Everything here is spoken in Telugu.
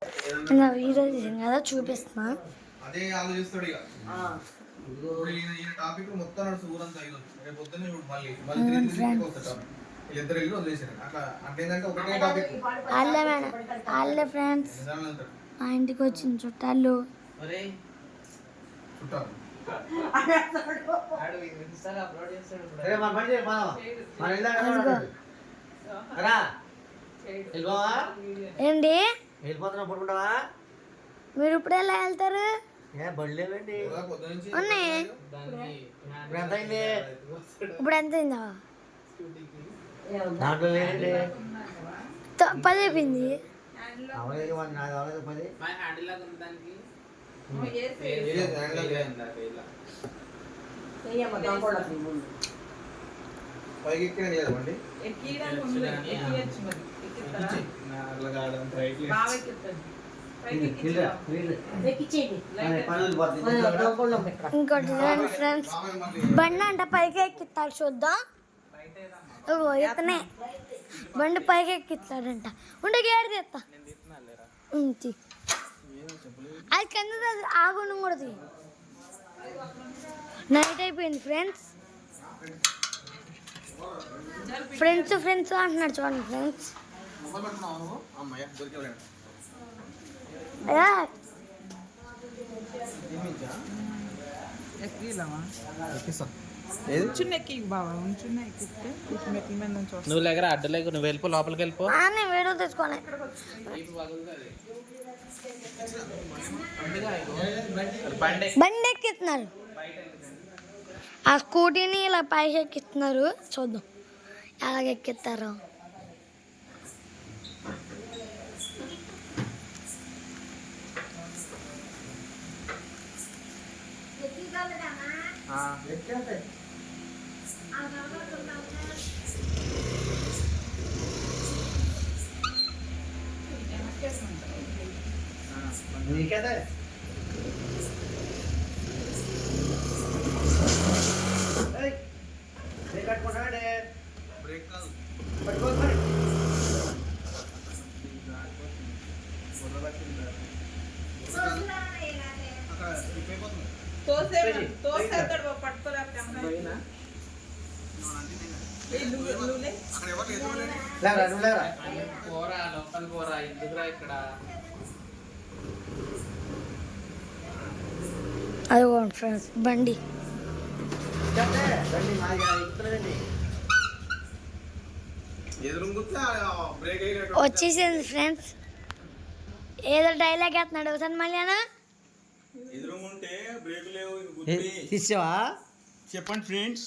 వీడియో తీసాను కదా చూపిస్తున్నా. అదే ఆలోచిస్తాడు ఇక. ఈ టాపిక్ మొత్తం నడుచు ఊరంతా ఈరోజు రేపు పొద్దున్నే చూడు మళ్ళీ వీళ్ళిద్దరు వెళ్ళి వదిలేసారు అట్లా. అంటే ఏంటంటే ఒకటే టాపిక్. వాళ్ళే ఫ్రెండ్స్ మా ఇంటికి వచ్చిన చుట్టాలు. చుట్టాలు ఏంటి వెళ్ళిపోతున్నా మీరు ఇప్పుడు ఎలా వెళ్తారు? బడిలేవండి ఉన్నాయి. ఇప్పుడు ఎంత అయిందా? దాంట్లో లేదండి 10 అయిపోయింది. పైకి ఎక్కినా కదండి. ఇంకోటి ఫ్రెండ్స్ బండి అంట పైకి ఎక్కిస్తారు చూద్దాం. ఇతనే బండి పైకి ఎక్కిస్తాడంట. ఉండే గేడు తీస్తా అది కింద ఆగుండం కూడా. నైట్ అయిపోయింది ఫ్రెండ్స్. ఫ్రెండ్స్ అంటున్నాడు చూడండి ఫ్రెండ్స్. నువ్వు దగ్గర అడ్డలేకు, నువ్వు వెళ్ళిపో, లోపలికి వెళ్ళిపో. వీడియో తెచ్చుకోవాలి. బండి ఎక్కిస్తున్నారు. ఆ స్కూటీని ఇలా పైకి ఎక్కిస్తున్నారు. చూద్దాం ఎలాగ ఎక్కిస్తారో. నీకేదే కట్టుకుంటాడే బ్రేక్ కాదు పట్టుకోవాలి. లోపల పోరా, ఎందుకురా ఇక్కడ. అదిగోండి ఫ్రెండ్స్ బండి వచ్చేసింది ఫ్రెండ్స్. ఏదో డైలాగ్ వేస్తున్నాడు ఒకసారి మళ్ళీ ఎదురుంటే బ్రేక్ లేవు. తీసావా? చెప్పండి ఫ్రెండ్స్.